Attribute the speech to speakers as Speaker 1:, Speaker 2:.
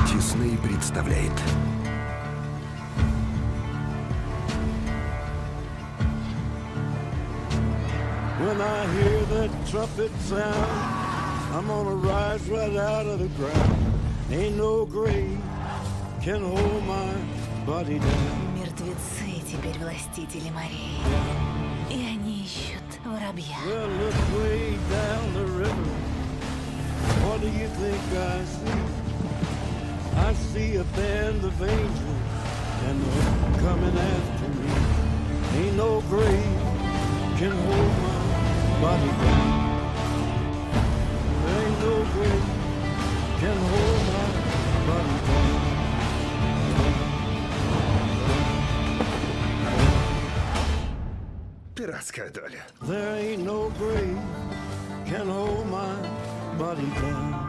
Speaker 1: Дисней представляет
Speaker 2: When I hear that trumpet sound, I'm gonna rise right out of the ground. Ain't no grave can hold my body down.
Speaker 3: Мертвецы теперь властители морей. И они ищут воробья.
Speaker 2: Well, look way down the river. What do you think I see? I see a band of angels, and they're coming after me. Ain't no grave can hold my body down. There ain't no grave can hold my body down.
Speaker 1: «Пиратская доля».
Speaker 2: There ain't no grave can hold my body down.